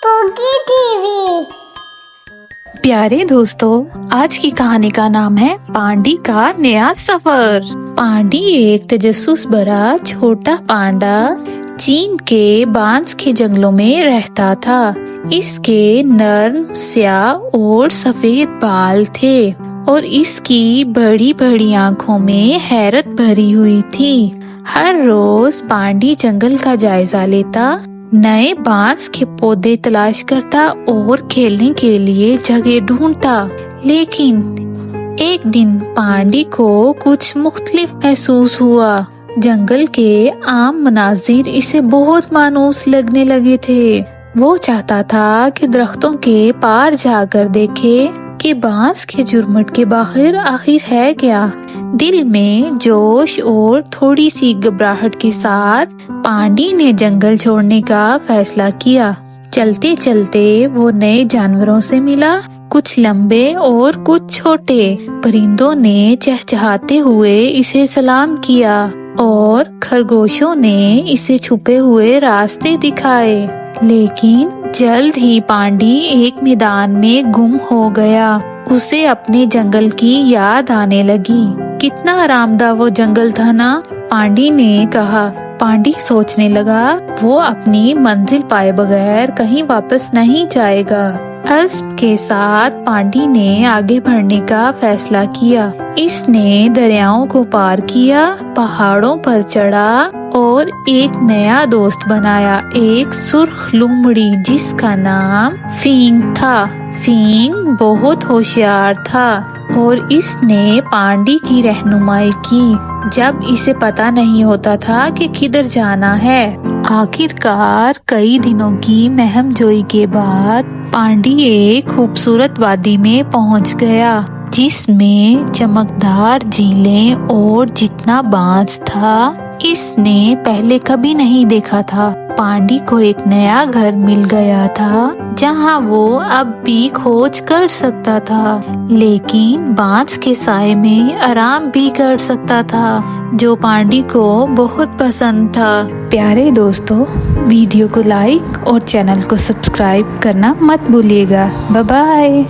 Spooky TV. प्यारे दोस्तों, आज की कहानी का नाम है पांडी का नया सफर। पांडी एक तजस्सुस भरा छोटा पांडा चीन के बांस के जंगलों में रहता था। इसके नर्म स्याह और सफेद बाल थे और इसकी बड़ी बड़ी आँखों में हैरत भरी हुई थी। हर रोज पांडी जंगल का जायजा लेता, नए बांस के पौधे तलाश करता और खेलने के लिए जगह ढूंढता। लेकिन एक दिन पांडी को कुछ मुख्तलिफ महसूस हुआ। जंगल के आम मनाजिर इसे बहुत मायूस लगने लगे थे। वो चाहता था कि दरख्तों के पार जाकर देखे कि बांस के झुरमुट के बाहर आखिर है क्या। दिल में जोश और थोड़ी सी घबराहट के साथ पांडी ने जंगल छोड़ने का फैसला किया। चलते चलते वो नए जानवरों से मिला, कुछ लंबे और कुछ छोटे। परिंदों ने चहचहाते हुए इसे सलाम किया और खरगोशों ने इसे छुपे हुए रास्ते दिखाए। लेकिन जल्द ही पांडी एक मैदान में गुम हो गया। उसे अपने जंगल की याद आने लगी। कितना आरामदायक वो जंगल था ना, पांडी ने कहा। पांडी सोचने लगा वो अपनी मंजिल पाए बगैर कहीं वापस नहीं जाएगा। हज़्म के साथ पांडी ने आगे बढ़ने का फैसला किया। इसने दरियाओं को पार किया, पहाड़ों पर चढ़ा और एक नया दोस्त बनाया, एक सुर्ख लोमड़ी जिसका नाम फींग था। फींग बहुत होशियार था और इसने पांडी की रहनुमाई की जब इसे पता नहीं होता था कि किधर जाना है। आखिरकार कई दिनों की महमजोई के बाद पांडी एक खूबसूरत वादी में पहुंच गया जिसमें चमकदार झीलें और जितना बांस था इसने पहले कभी नहीं देखा था। पांडी को एक नया घर मिल गया था जहां वो अब भी खोज कर सकता था, लेकिन बांस के साए में आराम भी कर सकता था, जो पांडी को बहुत पसंद था। प्यारे दोस्तों, वीडियो को लाइक और चैनल को सब्सक्राइब करना मत भूलिएगा। Bye bye.